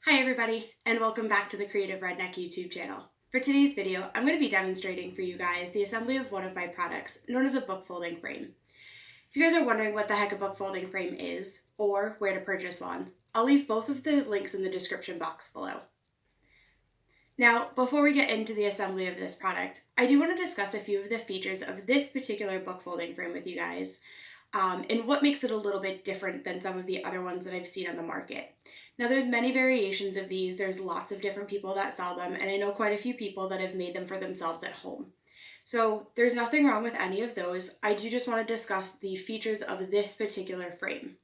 Hi everybody, and welcome back to the Creative Redneck YouTube channel. For today's video, I'm going to be demonstrating for you guys the assembly of one of my products, known as a book folding frame. If you guys are wondering what the heck a book folding frame is, or where to purchase one, I'll leave both of the links in the description box below. Now, before we get into the assembly of this product, I do want to discuss a few of the features of this particular book folding frame with you guys, and what makes it a little bit different than some of the other ones that I've seen on the market. Now there's many variations of these, there's lots of different people that sell them, and I know quite a few people that have made them for themselves at home. So there's nothing wrong with any of those. I do just want to discuss the features of this particular frame.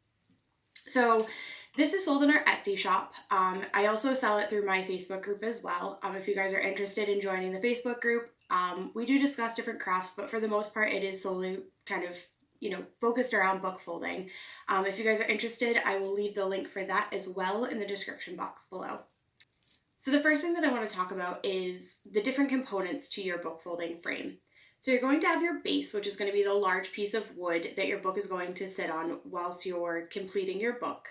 So this is sold in our Etsy shop. I also sell it through my Facebook group as well. If you guys are interested in joining the Facebook group, we do discuss different crafts, but for the most part it is solely kind of focused around book folding. If you guys are interested, I will leave the link for that as well in the description box below. So the first thing that I want to talk about is the different components to your book folding frame. So you're going to have your base, which is going to be the large piece of wood that your book is going to sit on whilst you're completing your book.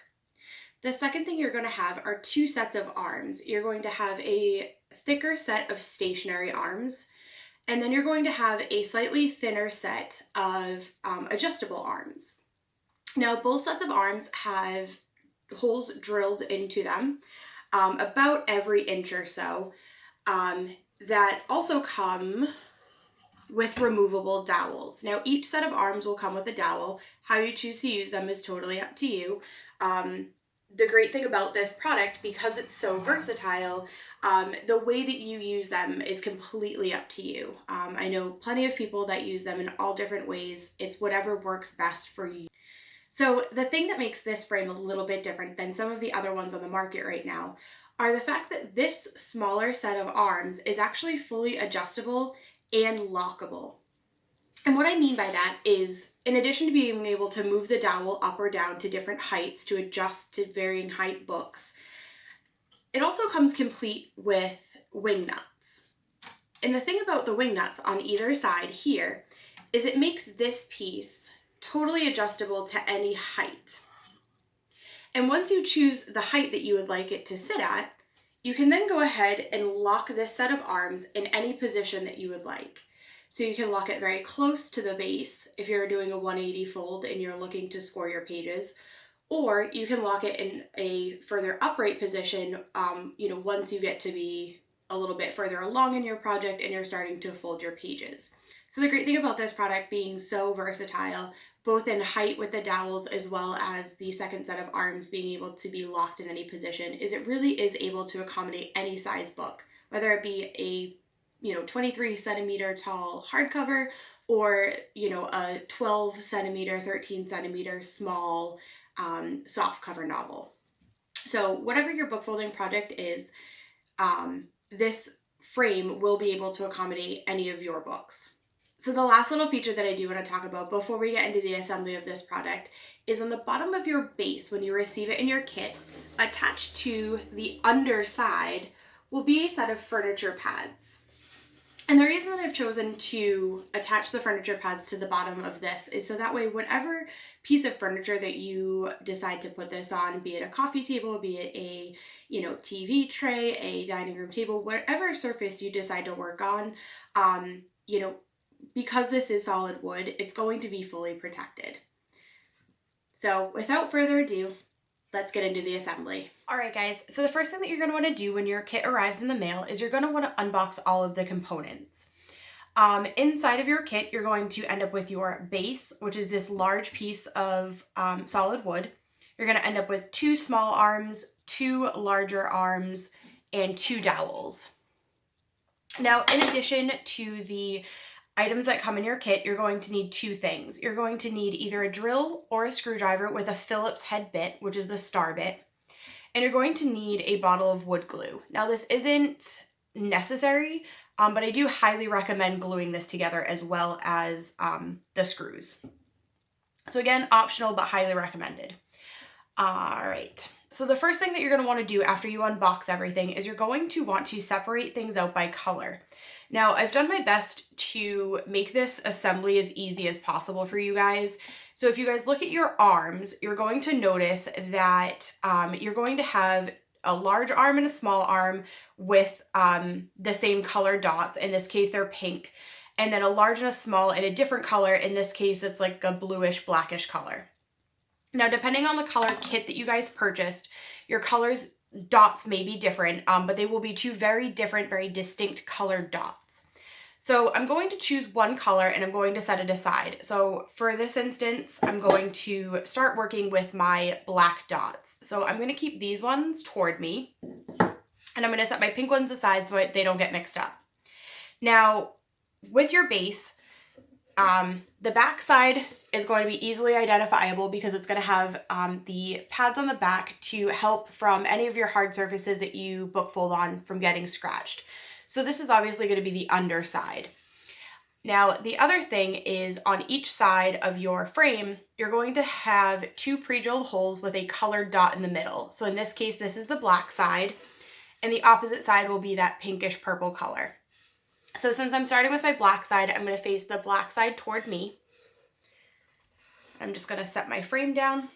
The second thing you're going to have are two sets of arms. You're going to have a thicker set of stationary arms, and then you're going to have a slightly thinner set of adjustable arms. Now, both sets of arms have holes drilled into them, about every inch or so, that also come with removable dowels. Now, each set of arms will come with a dowel. How you choose to use them is totally up to you. The great thing about this product, because it's so versatile, the way that you use them is completely up to you. I know plenty of people that use them in all different ways. It's whatever works best for you. So the thing that makes this frame a little bit different than some of the other ones on the market right now are the fact that this smaller set of arms is actually fully adjustable and lockable. And what I mean by that is, in addition to being able to move the dowel up or down to different heights to adjust to varying height books, it also comes complete with wing nuts. And the thing about the wing nuts on either side here is it makes this piece totally adjustable to any height. And once you choose the height that you would like it to sit at, you can then go ahead and lock this set of arms in any position that you would like. So you can lock it very close to the base if you're doing a 180 fold and you're looking to score your pages, or you can lock it in a further upright position, once you get to be a little bit further along in your project and you're starting to fold your pages. So the great thing about this product being so versatile, both in height with the dowels as well as the second set of arms being able to be locked in any position, is it really is able to accommodate any size book, whether it be a 23 centimeter tall hardcover or a 12 centimeter 13 centimeter small soft cover novel. So whatever your book folding project is, this frame will be able to accommodate any of your books. So the last little feature that I do want to talk about before we get into the assembly of this product is on the bottom of your base, when you receive it in your kit, attached to the underside will be a set of furniture pads. And the reason that I've chosen to attach the furniture pads to the bottom of this is so that way whatever piece of furniture that you decide to put this on, be it a coffee table, be it a TV tray, a dining room table, whatever surface you decide to work on, because this is solid wood, it's going to be fully protected. So without further ado, let's get into the assembly. All right, guys, so the first thing that you're going to want to do when your kit arrives in the mail is you're going to want to unbox all of the components. Inside of your kit, you're going to end up with your base, which is this large piece of solid wood. You're going to end up with two small arms, two larger arms, and two dowels. Now, in addition to the items that come in your kit, you're going to need two things. You're going to need either a drill or a screwdriver with a Phillips head bit, which is the star bit, and you're going to need a bottle of wood glue. Now, this isn't necessary, but I do highly recommend gluing this together as well as the screws. So again, optional, but highly recommended. All right. So the first thing that you're going to want to do after you unbox everything is you're going to want to separate things out by color. Now, I've done my best to make this assembly as easy as possible for you guys. So if you guys look at your arms, you're going to notice that you're going to have a large arm and a small arm with the same color dots. In this case, they're pink. And then a large and a small in a different color. In this case, it's like a bluish, blackish color. Now, depending on the color kit that you guys purchased, your colors dots may be different, but they will be two very different, very distinct colored dots. So I'm going to choose one color and I'm going to set it aside. So for this instance, I'm going to start working with my black dots. So I'm going to keep these ones toward me and I'm going to set my pink ones aside so they don't get mixed up. Now, with your base, the back side is going to be easily identifiable because it's going to have the pads on the back to help from any of your hard surfaces that you book fold on from getting scratched. So this is obviously going to be the underside. Now, the other thing is on each side of your frame, you're going to have two pre-drilled holes with a colored dot in the middle. So in this case, this is the black side, and the opposite side will be that pinkish purple color. So since I'm starting with my black side, I'm going to face the black side toward me. I'm just going to set my frame down,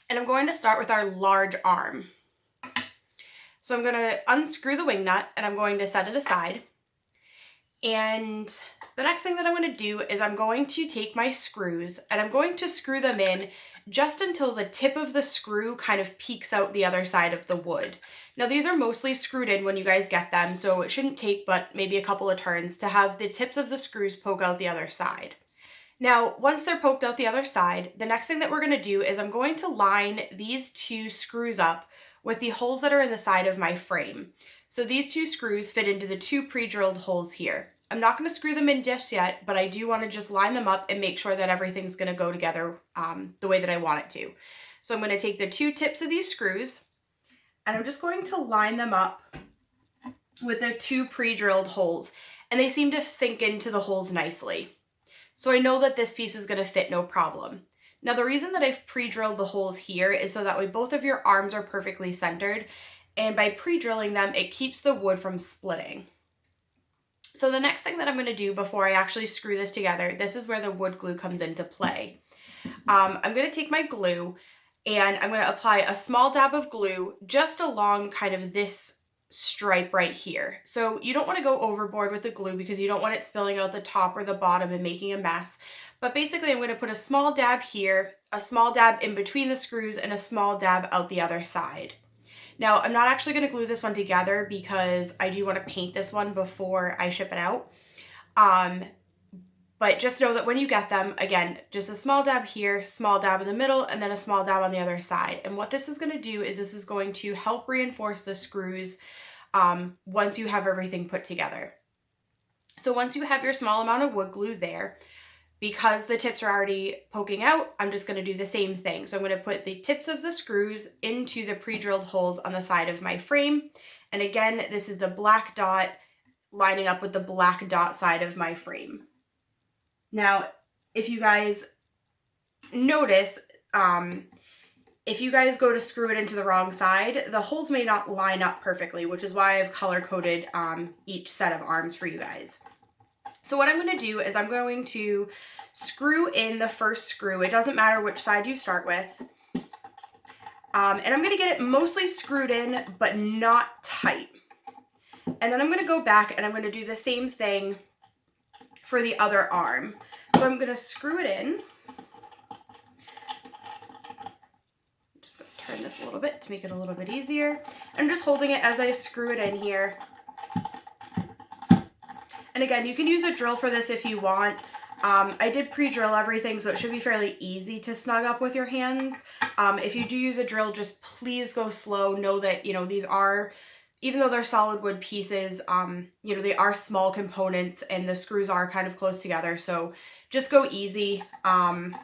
and I'm going to start with our large arm. So I'm going to unscrew the wing nut and I'm going to set it aside. And the next thing that I'm going to do is I'm going to take my screws and I'm going to screw them in just until the tip of the screw kind of peeks out the other side of the wood. Now these are mostly screwed in when you guys get them, so it shouldn't take but maybe a couple of turns to have the tips of the screws poke out the other side. Now, once they're poked out the other side, the next thing that we're going to do is I'm going to line these two screws up with the holes that are in the side of my frame. So these two screws fit into the two pre-drilled holes here. I'm not going to screw them in just yet, but I do want to just line them up and make sure that everything's going to go together the way that I want it to. So I'm going to take the two tips of these screws and I'm just going to line them up with the two pre-drilled holes, and they seem to sink into the holes nicely. So I know that this piece is going to fit no problem. Now the reason that I've pre-drilled the holes here is so that way both of your arms are perfectly centered, and by pre-drilling them, it keeps the wood from splitting. So the next thing that I'm going to do before I actually screw this together, this is where the wood glue comes into play. I'm going to take my glue and I'm going to apply a small dab of glue just along kind of this stripe right here. So you don't want to go overboard with the glue because you don't want it spilling out the top or the bottom and making a mess. But basically I'm going to put a small dab here, a small dab in between the screws, and a small dab out the other side. Now I'm not actually going to glue this one together because I do want to paint this one before I ship it out. But just know that when you get them, again, just a small dab here, small dab in the middle, and then a small dab on the other side. And what this is going to do is this is going to help reinforce the screws once you have everything put together. So once you have your small amount of wood glue there, because the tips are already poking out, I'm just going to do the same thing. So I'm going to put the tips of the screws into the pre-drilled holes on the side of my frame. And again, this is the black dot lining up with the black dot side of my frame. Now, if you guys notice, if you guys go to screw it into the wrong side, the holes may not line up perfectly, which is why I've color-coded each set of arms for you guys. So what I'm going to do is I'm going to screw in the first screw. It doesn't matter which side you start with. And I'm going to get it mostly screwed in, but not tight. And then I'm going to go back and I'm going to do the same thing for the other arm. So I'm going to screw it in. I'm just going to turn this a little bit to make it a little bit easier. I'm just holding it as I screw it in here. And again, you can use a drill for this if you want. I did pre-drill everything, so it should be fairly easy to snug up with your hands. If you do use a drill, just please go slow. Know that, these are, even though they're solid wood pieces, they are small components and the screws are kind of close together. So just go easy. Hand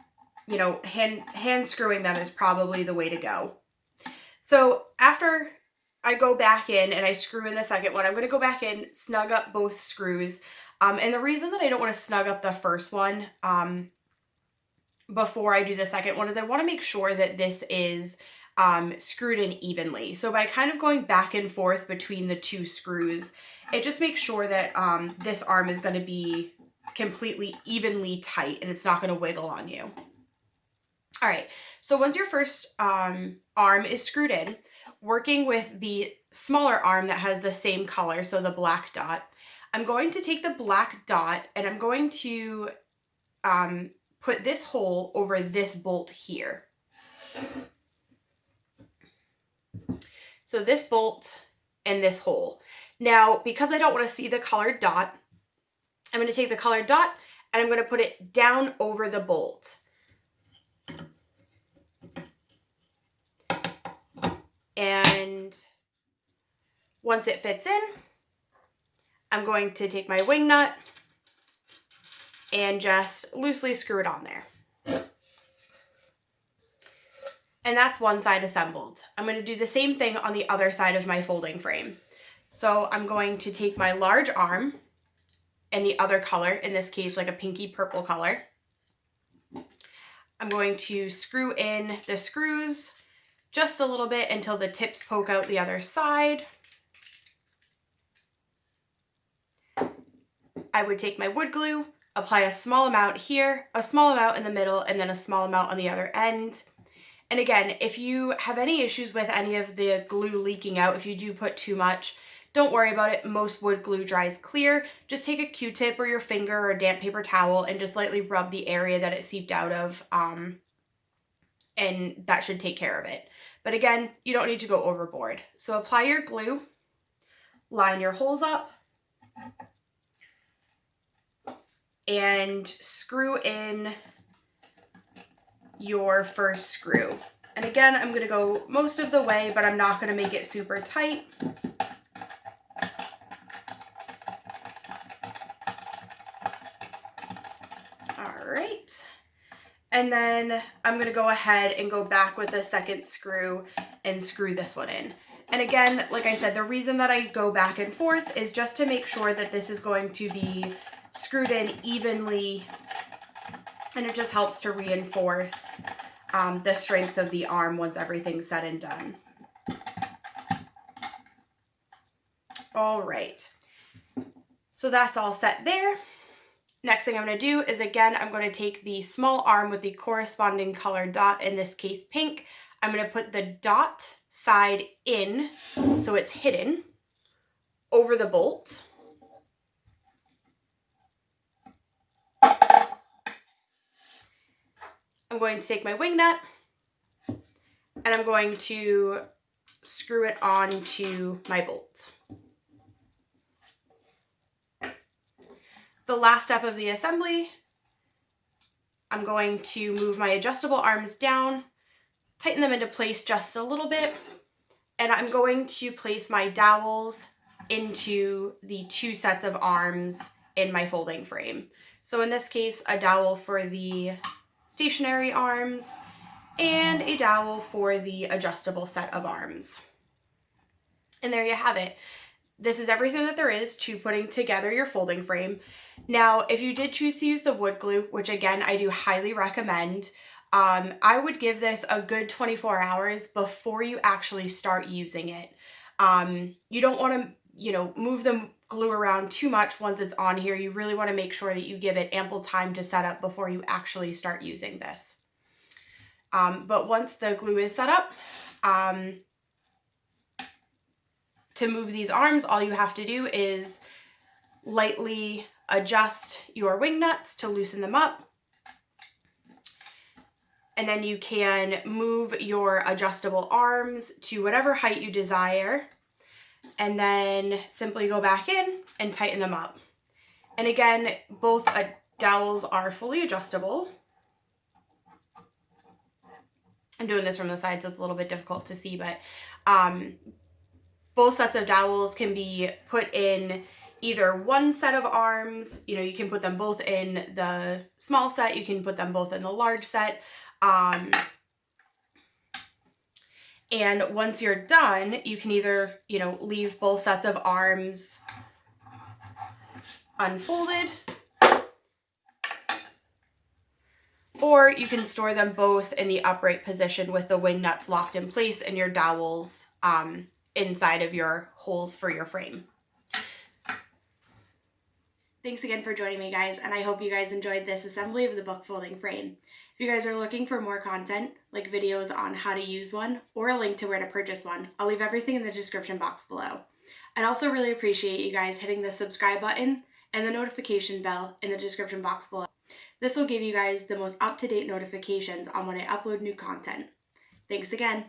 screwing them is probably the way to go. So after I go back in and I screw in the second one, I'm going to go back in, snug up both screws. And the reason that I don't want to snug up the first one before I do the second one is I want to make sure that this is screwed in evenly. So by kind of going back and forth between the two screws, it just makes sure that this arm is going to be completely evenly tight and it's not going to wiggle on you. All right, so once your first arm is screwed in, working with the smaller arm that has the same color, so the black dot, I'm going to take the black dot and I'm going to put this hole over this bolt here. So this bolt and this hole. Now, because I don't want to see the colored dot, I'm going to take the colored dot and I'm going to put it down over the bolt. And once it fits in, I'm going to take my wing nut and just loosely screw it on there. And that's one side assembled. I'm going to do the same thing on the other side of my folding frame. So I'm going to take my large arm and the other color, in this case like a pinky purple color. I'm going to screw in the screws just a little bit until the tips poke out the other side. I would take my wood glue, apply a small amount here, a small amount in the middle, and then a small amount on the other end. And again, if you have any issues with any of the glue leaking out, if you do put too much, don't worry about it. Most wood glue dries clear. Just take a Q-tip or your finger or a damp paper towel and just lightly rub the area that it seeped out of, and that should take care of it. But again, you don't need to go overboard. So apply your glue, line your holes up, and screw in your first screw. And again, I'm going to go most of the way, but I'm not going to make it super tight. All right. And then I'm going to go ahead and go back with the second screw and screw this one in. And again, like I said, the reason that I go back and forth is just to make sure that this is going to be screwed in evenly, and it just helps to reinforce the strength of the arm once everything's said and done. All right, so that's all set there. Next thing I'm going to do is, again, I'm going to take the small arm with the corresponding colored dot, in this case pink. I'm going to put the dot side in so it's hidden over the bolt. I'm going to take my wing nut and I'm going to screw it onto my bolt. The last step of the assembly, I'm going to move my adjustable arms down, tighten them into place just a little bit, and I'm going to place my dowels into the two sets of arms in my folding frame. So in this case, a dowel for the stationary arms and a dowel for the adjustable set of arms. And there you have it. This is everything that there is to putting together your folding frame. Now, if you did choose to use the wood glue, which again, I do highly recommend, I would give this a good 24 hours before you actually start using it. You don't want to, move the glue around too much once it's on here. You really want to make sure that you give it ample time to set up before you actually start using this. But once the glue is set up, to move these arms, all you have to do is lightly adjust your wing nuts to loosen them up. And then you can move your adjustable arms to whatever height you desire, and then simply go back in and tighten them up. And again, both dowels are fully adjustable. I'm doing this from the side, so it's a little bit difficult to see, but both sets of dowels can be put in either one set of arms. You can put them both in the small set, you can put them both in the large set. And once you're done, you can either, leave both sets of arms unfolded, or you can store them both in the upright position with the wing nuts locked in place and your dowels inside of your holes for your frame. Thanks again for joining me, guys, and I hope you guys enjoyed this assembly of the book folding frame. If you guys are looking for more content, like videos on how to use one or a link to where to purchase one, I'll leave everything in the description box below. I'd also really appreciate you guys hitting the subscribe button and the notification bell in the description box below. This will give you guys the most up-to-date notifications on when I upload new content. Thanks again.